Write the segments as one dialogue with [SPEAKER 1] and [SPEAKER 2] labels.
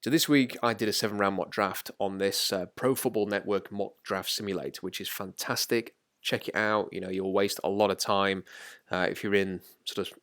[SPEAKER 1] So this week I did a 7 round mock draft on this Pro Football Network mock draft simulator, which is fantastic. Check it out. You'll waste a lot of time if you're in sort of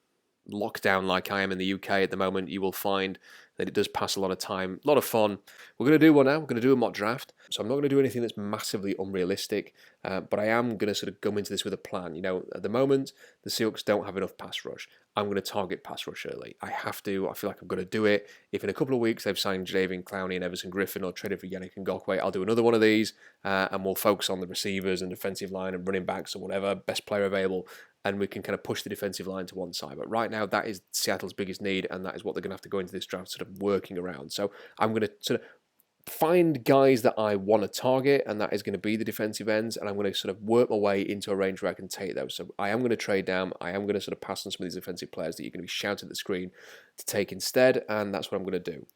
[SPEAKER 1] lockdown like I am in the UK at the moment. You will find that it does pass a lot of time, a lot of fun. We're going to do one now. We're going to do a mock draft. So I'm not going to do anything that's massively unrealistic, but I am going to sort of go into this with a plan. At the moment, the Seahawks don't have enough pass rush. I'm going to target pass rush early. I have to. I feel like I'm going to do it. If in a couple of weeks they've signed Jadeveon Clowney and Everson Griffin or traded for Yannick Ngakoue, I'll do another one of these, and we'll focus on the receivers and defensive line and running backs or whatever, best player available, and we can kind of push the defensive line to one side. But right now, that is Seattle's biggest need, and that is what they're going to have to go into this draft sort of working around. So I'm going to sort of find guys that I want to target, and that is going to be the defensive ends, and I'm going to sort of work my way into a range where I can take those. So I am going to trade down. I am going to sort of pass on some of these defensive players that you're going to be shouting at the screen to take instead, and that's what I'm going to do.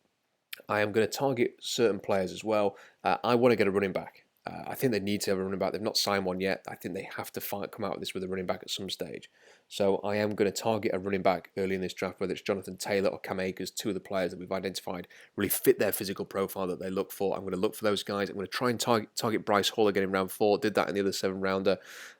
[SPEAKER 1] I am going to target certain players as well. I want to get a running back. I think they need to have a running back. They've not signed one yet. I think they have to come out of this with a running back at some stage. So I am going to target a running back early in this draft, whether it's Jonathan Taylor or Cam Akers, two of the players that we've identified really fit their physical profile that they look for. I'm going to look for those guys. I'm going to try and target Bryce Hall again in round 4. Did that in the other 7-rounder.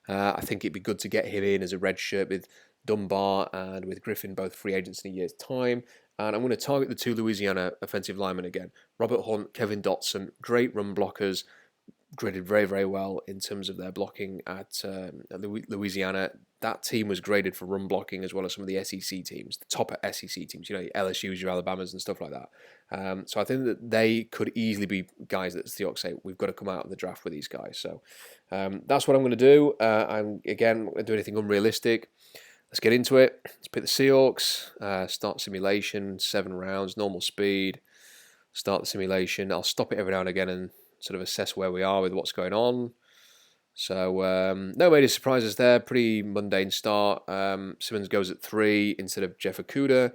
[SPEAKER 1] I think it'd be good to get him in as a red shirt with Dunbar and with Griffin, both free agents in a year's time. And I'm going to target the 2 Louisiana offensive linemen again. Robert Hunt, Kevin Dotson, great run blockers, graded very, very well in terms of their blocking at Louisiana. That team was graded for run blocking as well as some of the SEC teams, the top SEC teams, your LSU's, your Alabamas and stuff like that. So I think that they could easily be guys that the Seahawks say, we've got to come out of the draft with these guys. So that's what I'm going to do. I'm not going to do anything unrealistic. Let's get into it. Let's pick the Seahawks. Start simulation, 7 rounds, normal speed. Start the simulation. I'll stop it every now and again and sort of assess where we are with what's going on. So no major surprises there. Pretty mundane start. Simmons goes at 3 instead of Jeff Okudah.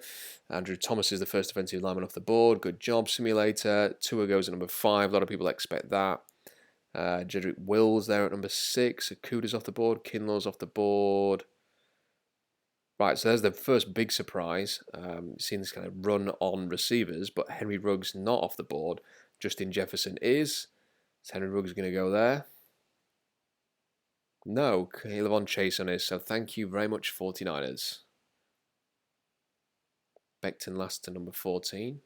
[SPEAKER 1] Andrew Thomas is the first defensive lineman off the board. Good job, simulator. Tua goes at number 5. A lot of people expect that. Jedrick Wills there at number 6. Okudah's off the board. Kinlaw's off the board. Right, so there's the first big surprise. Seeing this kind of run on receivers, but Henry Ruggs not off the board. Justin Jefferson is. Is Henry Ruggs going to go there? No, K'Lavon Chaisson is. So thank you very much, 49ers. Becton lasts to number 14.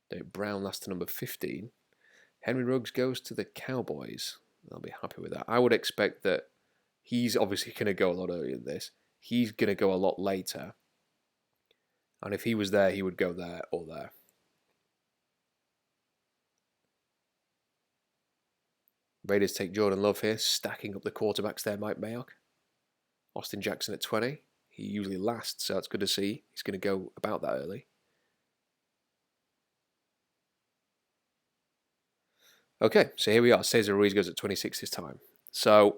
[SPEAKER 1] David Brown lasts to number 15. Henry Ruggs goes to the Cowboys. I'll be happy with that. I would expect that he's obviously going to go a lot earlier than this. He's going to go a lot later. And if he was there, he would go there or there. Raiders take Jordan Love here, stacking up the quarterbacks there, Mike Mayock. Austin Jackson at 20. He usually lasts, so it's good to see. He's going to go about that early. Okay, so here we are. Cesar Ruiz goes at 26 this time. So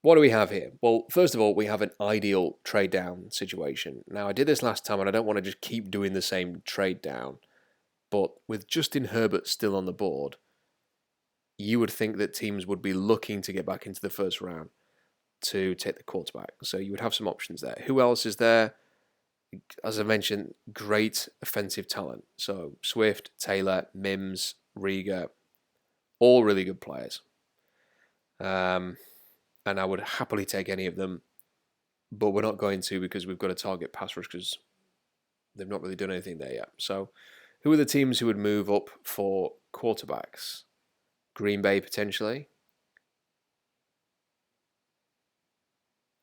[SPEAKER 1] what do we have here? Well, first of all, we have an ideal trade down situation. Now, I did this last time, and I don't want to just keep doing the same trade down. But with Justin Herbert still on the board, you would think that teams would be looking to get back into the first round to take the quarterback. So you would have some options there. Who else is there? As I mentioned, great offensive talent. So Swift, Taylor, Mims, Rieger, all really good players. And I would happily take any of them, but we're not going to because we've got to target pass rush because they've not really done anything there yet. So who are the teams who would move up for quarterbacks? Green Bay potentially.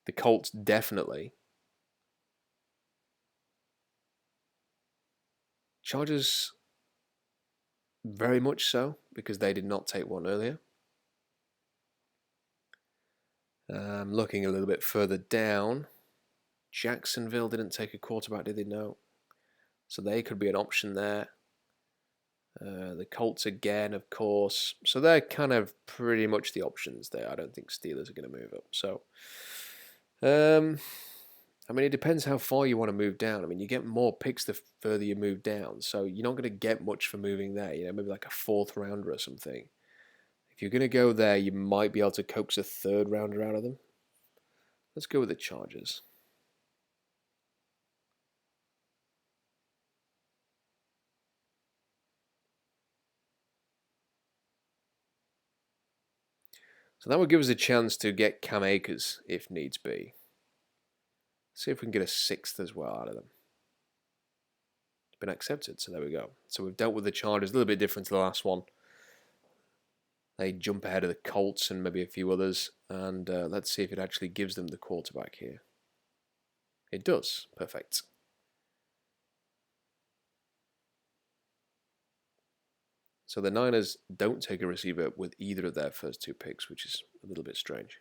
[SPEAKER 1] The Colts definitely. Chargers very much so because they did not take one earlier. Looking a little bit further down, Jacksonville didn't take a quarterback, did they? No. So they could be an option there. The Colts again, of course. So they're kind of pretty much the options there. I don't think Steelers are going to move up. So, I mean, it depends how far you want to move down. I mean, you get more picks the further you move down. So you're not going to get much for moving there. Maybe like a 4th rounder or something. If you're going to go there, you might be able to coax a 3rd rounder out of them. Let's go with the Chargers. So that would give us a chance to get Cam Akers if needs be. See if we can get a 6th as well out of them. It's been accepted, so there we go. So we've dealt with the Chargers, a little bit different to the last one. They jump ahead of the Colts and maybe a few others. And let's see if it actually gives them the quarterback here. It does. Perfect. So the Niners don't take a receiver with either of their first 2 picks, which is a little bit strange.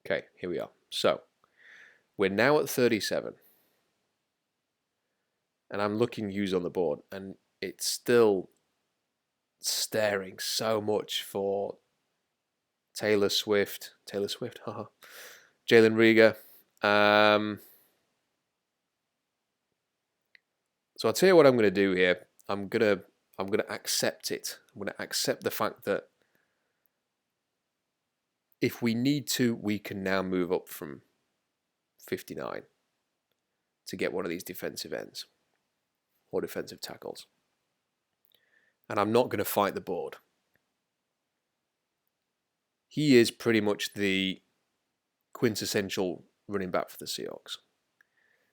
[SPEAKER 1] Okay, here we are. So we're now at 37. And I'm looking who's on the board, and it's still staring so much for Taylor Swift, haha, Jalen Reagor. So I'll tell you what I'm going to do here. I'm going to accept it. I'm going to accept the fact that if we need to, we can now move up from 59 to get one of these defensive ends or defensive tackles. And I'm not going to fight the board. He is pretty much the quintessential running back for the Seahawks.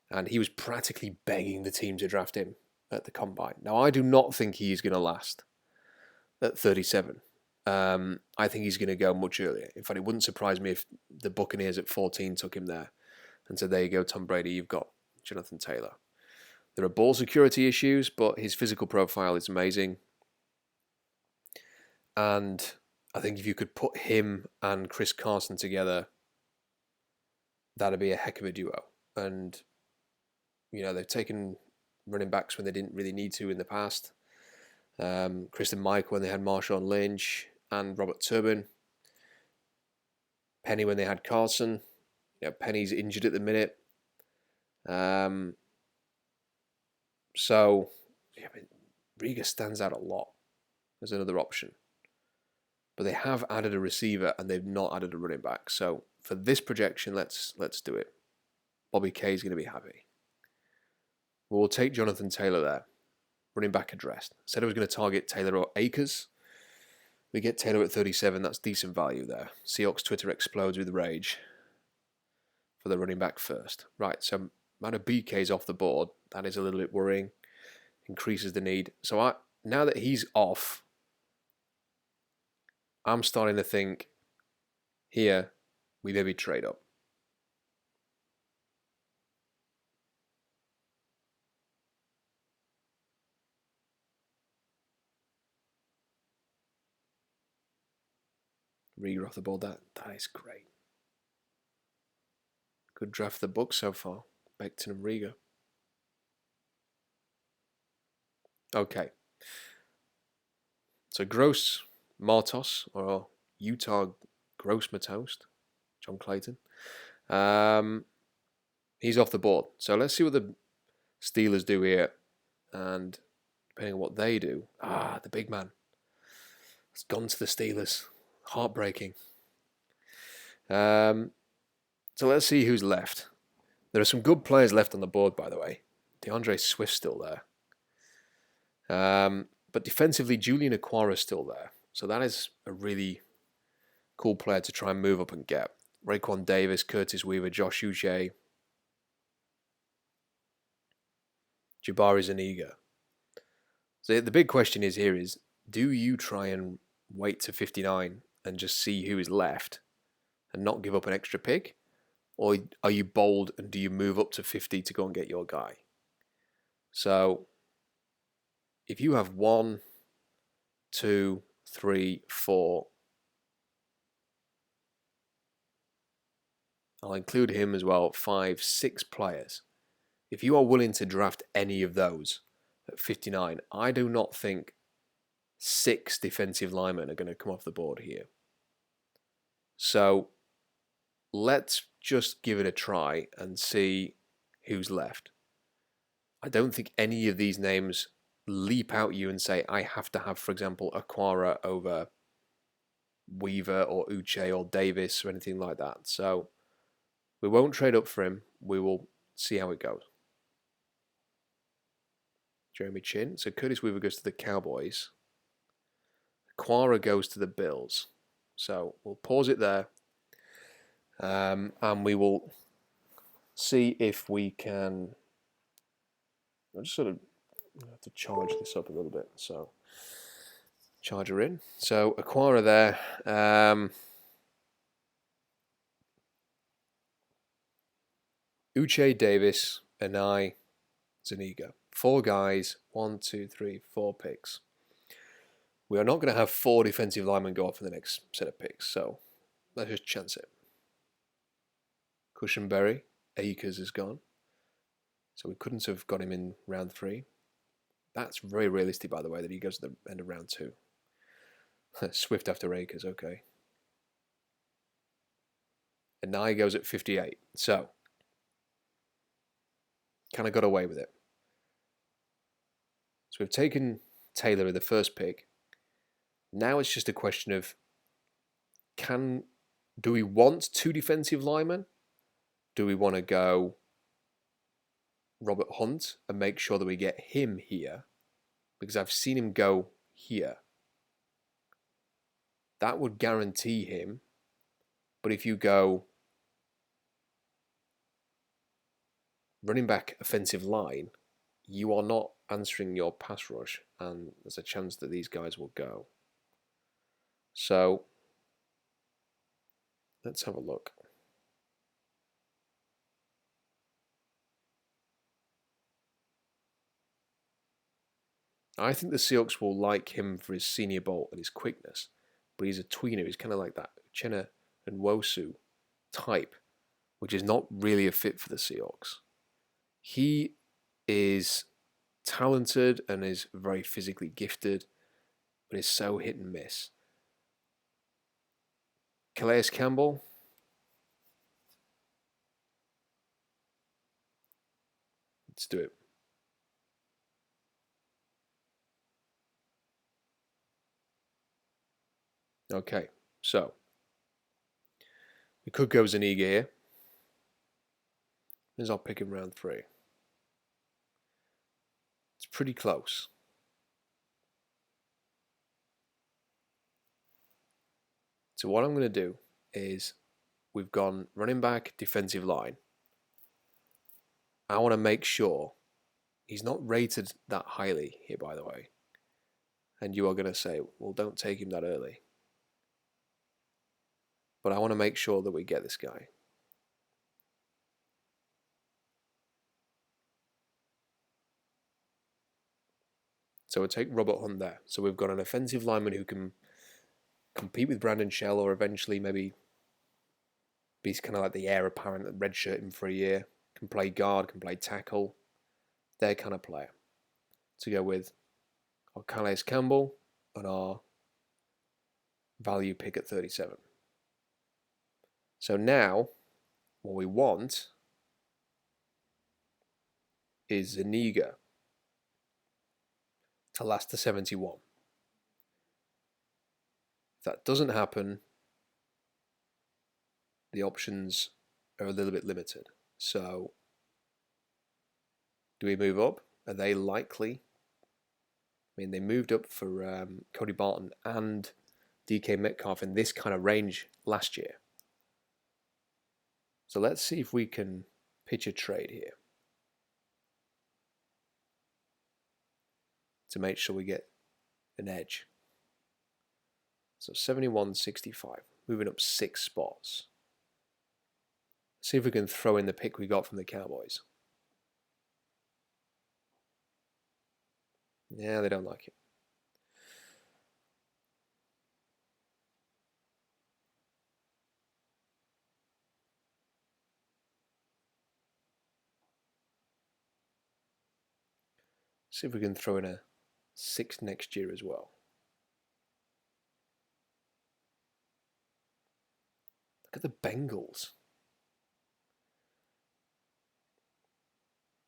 [SPEAKER 1] And he was practically begging the team to draft him at the combine. Now, I do not think he's going to last at 37. I think he's going to go much earlier. In fact, it wouldn't surprise me if the Buccaneers at 14 took him there and said, there you go, Tom Brady, you've got Jonathan Taylor. There are ball security issues, but his physical profile is amazing. And I think if you could put him and Chris Carson together, that'd be a heck of a duo. And, you know, they've taken running backs when they didn't really need to in the past. Christian Mike when they had Marshawn Lynch and Robert Turbin. Penny when they had Carson. You know, Penny's injured at the minute. So, yeah, Reagor stands out a lot as another option. But they have added a receiver and they've not added a running back. So for this projection, let's do it. Bobby K is going to be happy. We'll take Jonathan Taylor there. Running back addressed. Said I was going to target Taylor or Akers. We get Taylor at 37. That's decent value there. Seahawks Twitter explodes with rage for the running back first. Right, so amount of BKs off the board. That is a little bit worrying. Increases the need. So now that he's off, I'm starting to think here we maybe trade up. Reagor off the board, that is great. Good draft for the book so far. Becton and Reagor. Okay. So Gross Matos, or Utah Gross Matos, John Clayton. He's off the board. So let's see what the Steelers do here. And depending on what they do. The big man. It's gone to the Steelers. Heartbreaking. So let's see who's left. There are some good players left on the board, by the way. DeAndre Swift's still there. But defensively, Julian Okwara's still there. So that is a really cool player to try and move up and get. Raekwon Davis, Curtis Weaver, Josh Uche, Jabari Zuniga. So the big question is, do you try and wait to 59 and just see who is left and not give up an extra pick? Or are you bold and do you move up to 50 to go and get your guy? So if you have 1, 2, 3, 4, I'll include him as well, 5, 6 players. If you are willing to draft any of those at 59, I do not think 6 defensive linemen are going to come off the board here. So let's just give it a try and see who's left. I don't think any of these names leap out you and say, I have to have, for example, Okwara over Weaver or Uche or Davis or anything like that. So we won't trade up for him. We will see how it goes. Jeremy Chin. So Curtis Weaver goes to the Cowboys. Quara goes to the Bills. So we'll pause it there. And we will see if we can. I'll just sort of have to charge this up a little bit. So charger in. So Aquara there. Uche Davis, Anai, Zuniga. 4 guys, 1, 2, 3, 4 picks. We are not going to have 4 defensive linemen go off in the next set of picks, so let's just chance it. Cushenberry, Akers is gone. So we couldn't have got him in round 3. That's very realistic, by the way, that he goes to the end of round 2. Swift after Akers, okay. And now he goes at 58. So, kind of got away with it. So we've taken Taylor in the first pick. Now it's just a question of, do we want 2 defensive linemen? Do we want to go Robert Hunt and make sure that we get him here? Because I've seen him go here. That would guarantee him. But if you go running back, offensive line, you are not answering your pass rush, and there's a chance that these guys will go. So let's have a look. I think the Seahawks will like him for his Senior Bowl and his quickness, but he's a tweener. He's kind of like that Uchenna and Nwosu type, which is not really a fit for the Seahawks. He is talented and is very physically gifted, but is so hit and miss. Calais Campbell. Let's do it. Okay, so we could go Zuniga here. Here's our pick in round 3. It's pretty close. So what I'm going to do is, we've gone running back, defensive line. I want to make sure he's not rated that highly here, by the way. And you are going to say, well, don't take him that early. But I want to make sure that we get this guy. So we'll take Robert Hunt there. So we've got an offensive lineman who can compete with Brandon Shell, or eventually maybe be kind of like the heir apparent that redshirt him for a year. Can play guard, can play tackle. Their kind of player. To go with our Calais Campbell and our value pick at 37. So now, what we want is Zuniga to last to 71. If that doesn't happen, the options are a little bit limited. So, do we move up? Are they likely? I mean, they moved up for Cody Barton and DK Metcalf in this kind of range last year. So let's see if we can pitch a trade here to make sure we get an edge. So 71.65, moving up 6 spots. See if we can throw in the pick we got from the Cowboys. Yeah, they don't like it. See if we can throw in a 6 next year as well. Look at the Bengals.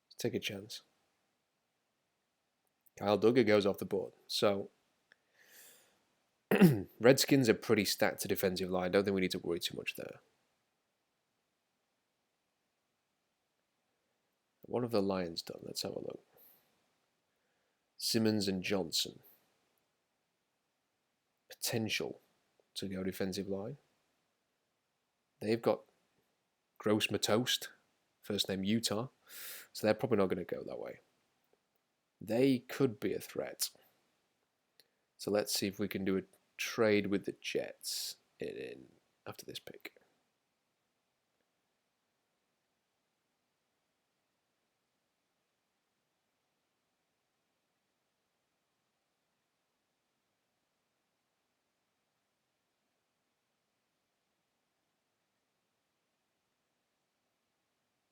[SPEAKER 1] Let's take a chance. Kyle Duggar goes off the board. So, Redskins are pretty stacked to defensive line. I don't think we need to worry too much there. What have the Lions done? Let's have a look. Simmons and Johnson. Potential to go defensive line. They've got Gross Matost, first name Utah, so they're probably not going to go that way. They could be a threat. So let's see if we can do a trade with the Jets in after this pick.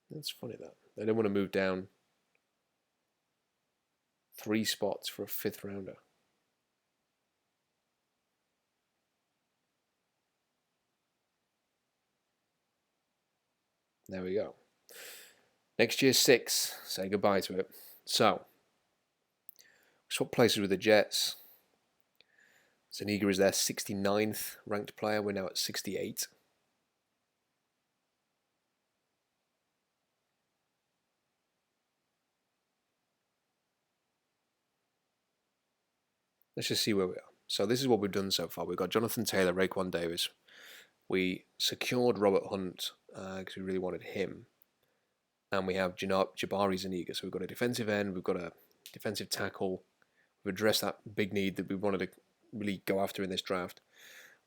[SPEAKER 1] That's funny that. They don't want to move down 3 spots for a 5th rounder. There we go. Next year 6. Say goodbye to it. So, swap places with the Jets. Zuniga is their 69th ranked player. We're now at 68. Let's just see where we are. So this is what we've done so far. We've got Jonathan Taylor, Raekwon Davis. We secured Robert Hunt because we really wanted him. And we have Jabari Zuniga. So we've got a defensive end. We've got a defensive tackle. We've addressed that big need that we wanted to really go after in this draft.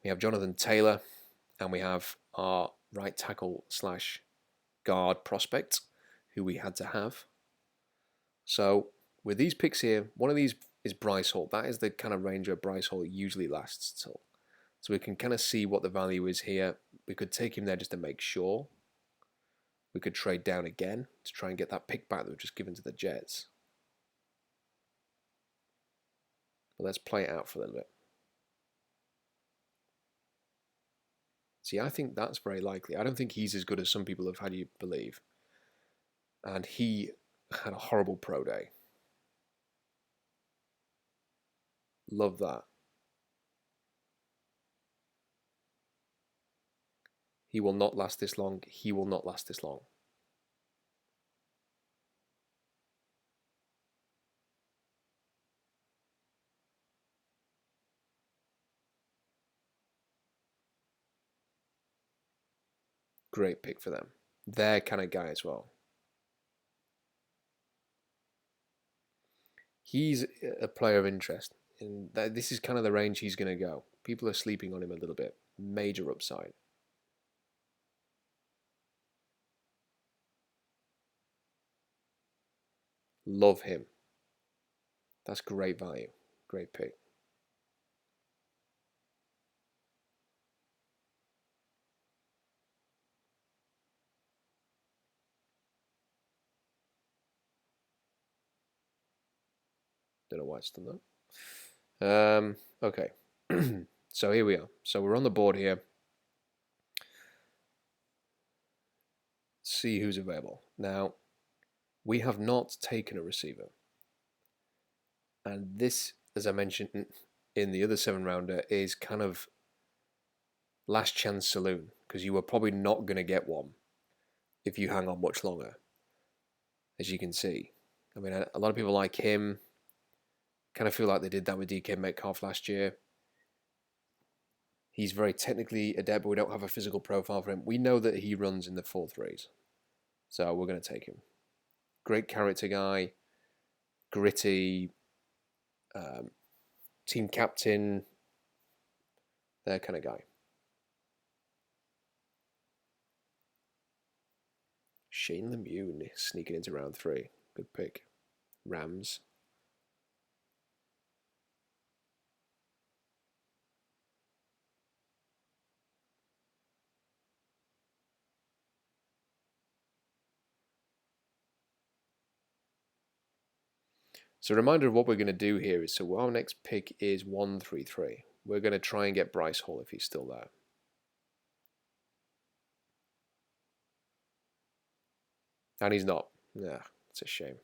[SPEAKER 1] We have Jonathan Taylor. And we have our right tackle / guard prospect, who we had to have. So with these picks here, one of these is Bryce Hall. That is the kind of range where Bryce Hall usually lasts till. So we can kind of see what the value is here. We could take him there just to make sure. We could trade down again to try and get that pick back that we've just given to the Jets. But let's play it out for a little bit. See, I think that's very likely. I don't think he's as good as some people have had you believe. And he had a horrible pro day. Love that. He will not last this long. He will not last this long. Great pick for them. Their kind of guy as well. He's a player of interest. And this is kind of the range he's going to go. People are sleeping on him a little bit. Major upside. Love him. That's great value. Great pick. Don't know why it's done that. Okay. So here we are. So we're on the board here. See who's available. Now, we have not taken a receiver. And this, as I mentioned in the other 7-rounder, is kind of last chance saloon, because you are probably not going to get one if you hang on much longer, as you can see. I mean, a lot of people like him. Kind of feel like they did that with DK Metcalf last year. He's very technically adept, but we don't have a physical profile for him. We know that he runs in the 4.3s. So we're going to take him. Great character guy. Gritty. Team captain. That kind of guy. Shane Lemieux sneaking into round 3. Good pick. Rams. So a reminder of what we're going to do here is, so our next pick is 133. We're going to try and get Bryce Hall if he's still there. And he's not. Yeah, it's a shame.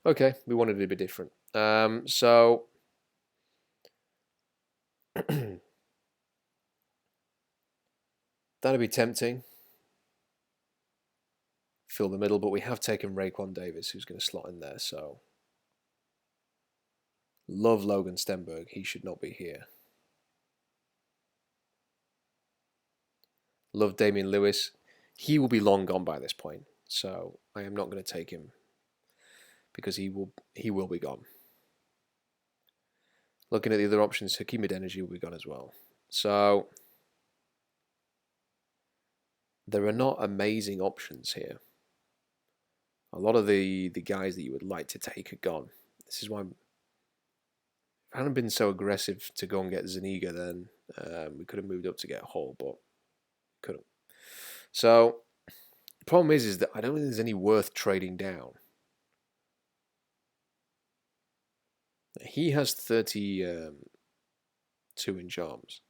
[SPEAKER 1] Okay, we wanted it a bit different. So that'd be tempting. fill the middle, but we have taken Raekwon Davis, who's going to slot in there. So love Logan Stenberg. He should not be here. Love Damian Lewis. He will be long gone by this point, so I am not going to take him because he will be gone. Looking at the other options, Hakeem Adeniji will be gone as well. So there are not amazing options here. A lot of the guys that you would like to take are gone. This is why if I hadn't been so aggressive to go and get Zuniga, then we could have moved up to get Hall, but couldn't. So the problem is that I don't think there's any worth trading down. He has 32 in charms.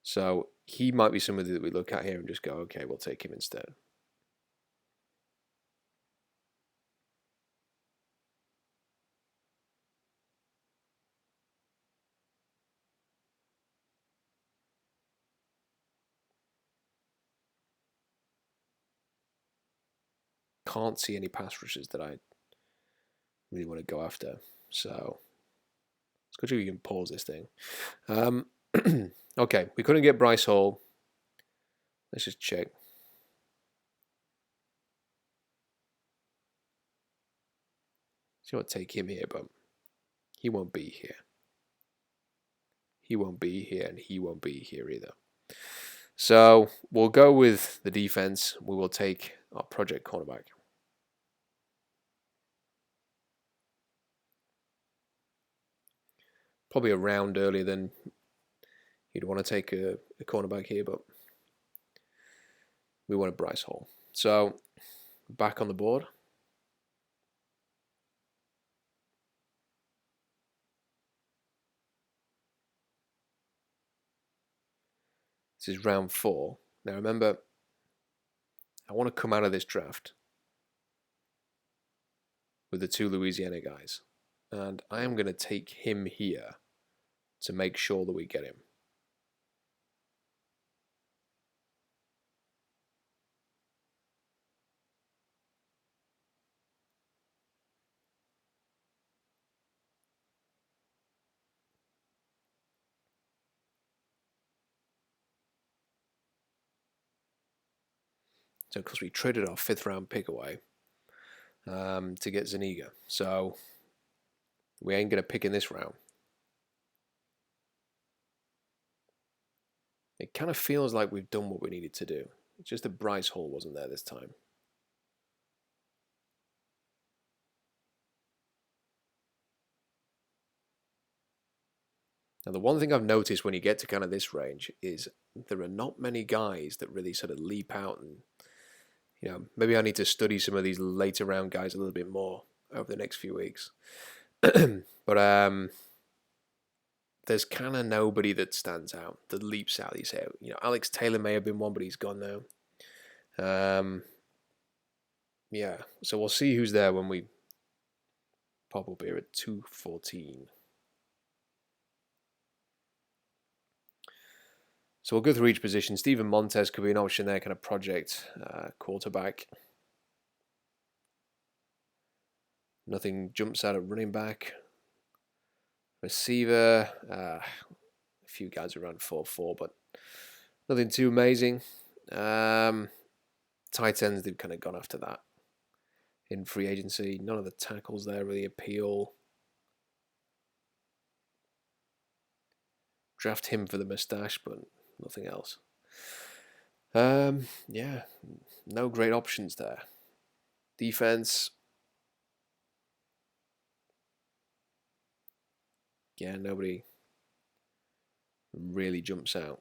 [SPEAKER 1] So he might be somebody that we look at here and just go, okay, we'll take him instead. Can't see any pass rushes that I really want to go after. So let's go see if we can pause this thing. Okay, we couldn't get Bryce Hall. Let's just check. So I'll take him here, but he won't be here. He won't be here, and he won't be here either. So we'll go with the defense. We will take our project cornerback. Probably a round earlier than you'd want to take a cornerback here, but we want a Bryce Hall. So back on the board. This is round 4. Now remember, I want to come out of this draft with the 2 Louisiana guys. And I am going to take him here to make sure that we get him. So because we traded our 5th round pick away to get Zuniga. So we ain't going to pick in this round. It kind of feels like we've done what we needed to do. It's just that Bryce Hall wasn't there this time. Now, the one thing I've noticed when you get to kind of this range is there are not many guys that really sort of leap out and, you know, maybe I need to study some of these later round guys a little bit more over the next few weeks. But there's kind of nobody that stands out, that leaps out. You say, you know, Alex Taylor may have been one, but he's gone now. Yeah, so we'll see who's there when we pop up here at 2:14. So we'll go through each position. Steven Montez could be an option there, kind of project quarterback. Nothing jumps out at running back. Receiver, a few guys around 4-4, but nothing too amazing. Tight ends, they've kind of gone after that in free agency. None of the tackles there really appeal. Draft him for the mustache, but nothing else. Yeah, no great options there. Defense. Yeah, nobody really jumps out.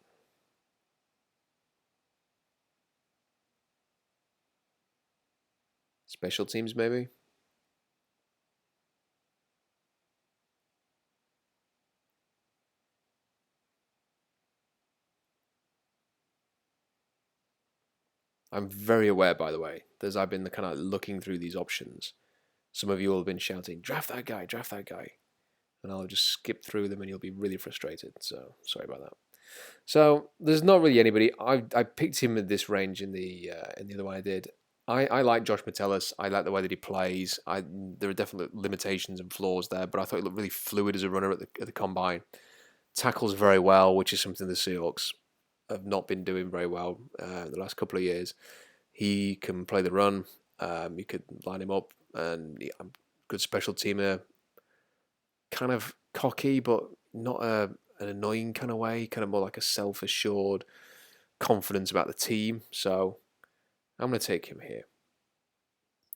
[SPEAKER 1] Special teams, maybe? I'm very aware, by the way, as I've been kind of looking through these options. Some of you will have been shouting, draft that guy, draft that guy. And I'll just skip through them and you'll be really frustrated. So, sorry about that. So, there's not really anybody. I picked him at this range in the other one I did. I like Josh Metellus. I like the way that he plays. There are definite limitations and flaws there, but I thought he looked really fluid as a runner at the combine. Tackles very well, which is something the Seahawks have not been doing very well the last couple of years. He can play the run. You could line him up, and good special teamer. Kind of cocky, but not an annoying kind of way. Kind of more like a self-assured confidence about the team. So I'm going to take him here.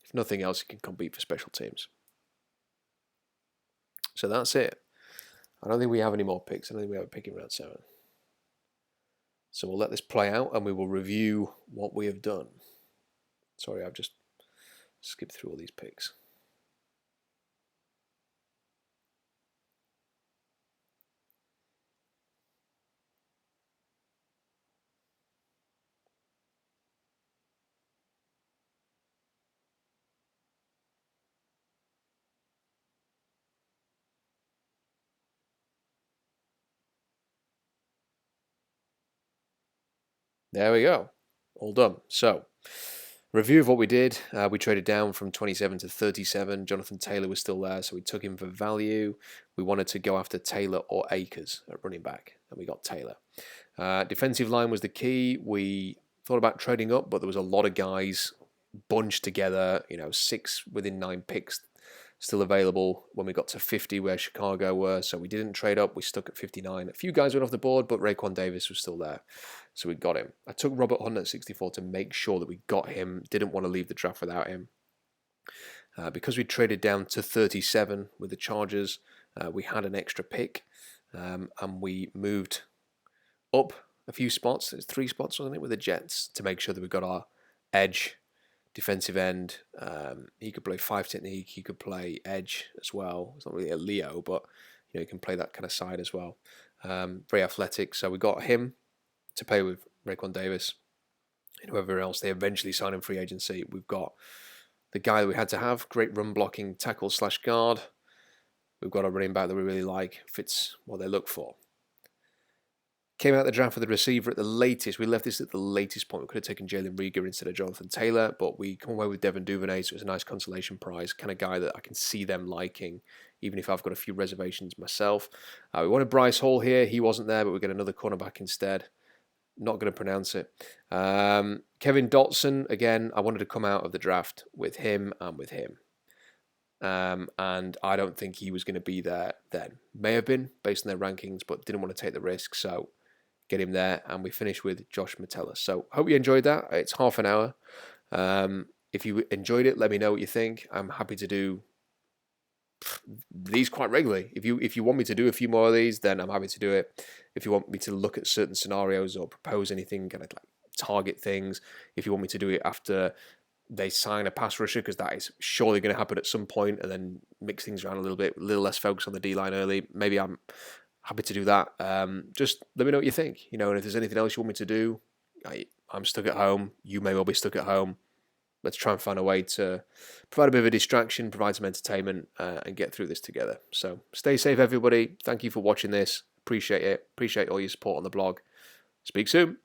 [SPEAKER 1] If nothing else, he can compete for special teams. So that's it. I don't think we have any more picks. I don't think we have a pick in round 7. So we'll let this play out and we will review what we have done. Sorry, I've just skipped through all these picks. There we go. All done. So, review of what we did. We traded down from 27 to 37. Jonathan Taylor was still there, so we took him for value. We wanted to go after Taylor or Akers at running back, and we got Taylor. Defensive line was the key. We thought about trading up, but there was a lot of guys bunched together, 6 within 9 picks still available when we got to 50 where Chicago were, so we didn't trade up. We stuck at 59. A few guys went off the board, but Raekwon Davis was still there, so we got him. I took Robert Hunt at 64 to make sure that we got him. Didn't want to leave the draft without him. Because we traded down to 37 with the Chargers, we had an extra pick, and we moved up a few spots. There's 3 spots, wasn't it, with the Jets to make sure that we got our edge defensive end. He could play 5 technique. He could play edge as well. It's not really a Leo, but he can play that kind of side as well. Very athletic. So we got him to play with Raekwon Davis and whoever else they eventually sign in free agency. We've got the guy that we had to have. Great run blocking tackle / guard. We've got a running back that we really like. Fits what they look for. Came out the draft for the receiver at the latest. We left this at the latest point. We could have taken Jalen Reagor instead of Jonathan Taylor, but we come away with Devin Duvernay, so it was a nice consolation prize, kind of guy that I can see them liking, even if I've got a few reservations myself. We wanted Bryce Hall here. He wasn't there, but we get another cornerback instead. Not going to pronounce it. Kevin Dotson, again, I wanted to come out of the draft with him and with him. And I don't think he was going to be there then. May have been, based on their rankings, but didn't want to take the risk, so get him there, and we finished with Josh Metellus. So hope you enjoyed that. It's half an hour. If you enjoyed it, let me know what you think. I'm happy to do these quite regularly. If you want me to do a few more of these, then I'm happy to do it. If you want me to look at certain scenarios or propose anything, kind of like target things, if you want me to do it after they sign a pass rusher, because that is surely going to happen at some point, and then mix things around a little less focus on the D-line early, maybe I'm happy to do that. Just let me know what you think. And if there's anything else you want me to do, I'm stuck at home. You may well be stuck at home. Let's try and find a way to provide a bit of a distraction, provide some entertainment, and get through this together. So stay safe, everybody. Thank you for watching this. Appreciate it. Appreciate all your support on the blog. Speak soon.